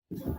Mama,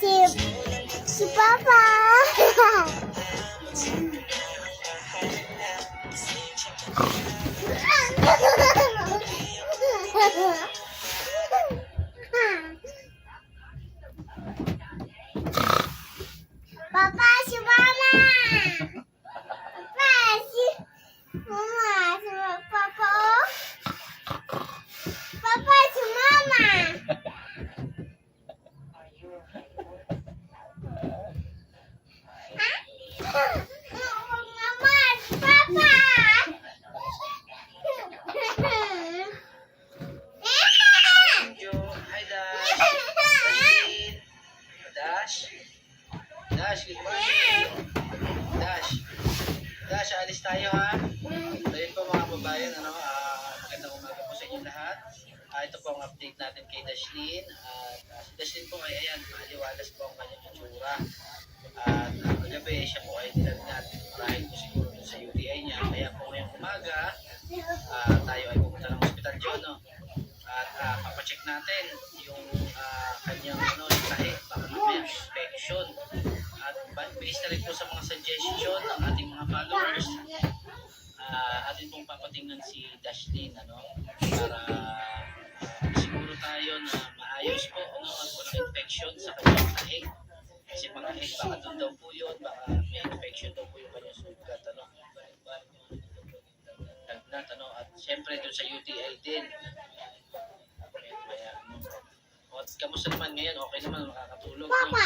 si Papa. Papa, si Mama. Papa, si Mama, si Papa. Papa, si Mama. Mama, si Papa. Hi, Dash. Dash. Dash, good morning. Dash, alis tayo ha. So yun po mga kababayan, magandang umaga po sa inyo lahat. Ito po ang update natin kay Dashlyn. Si Dashlyn po ay ayan, maliwalas po ang kanyang itsura. At kagabi siya po ay nilagnat. Marahil po siguro sa UTI niya. Kaya po ngayong umaga, tayo ay pumunta ng hospital dyan, no? At papacheck natin yung kanyang yung tahi, baka may infection. At bilis na rin po sa mga suggestion ng ating mga followers. Atin pong papatingnan si Dashlyn, para siguro tayo na maayos po, at walang infection sa kanyang tahi. Kasi mga head, baka doon daw po yun, baka may infection daw po yung kanyang sugat, lagnat, at syempre doon sa UTI din. Kaya, kamusta naman ngayon? Okay naman, makakatulog. Papa.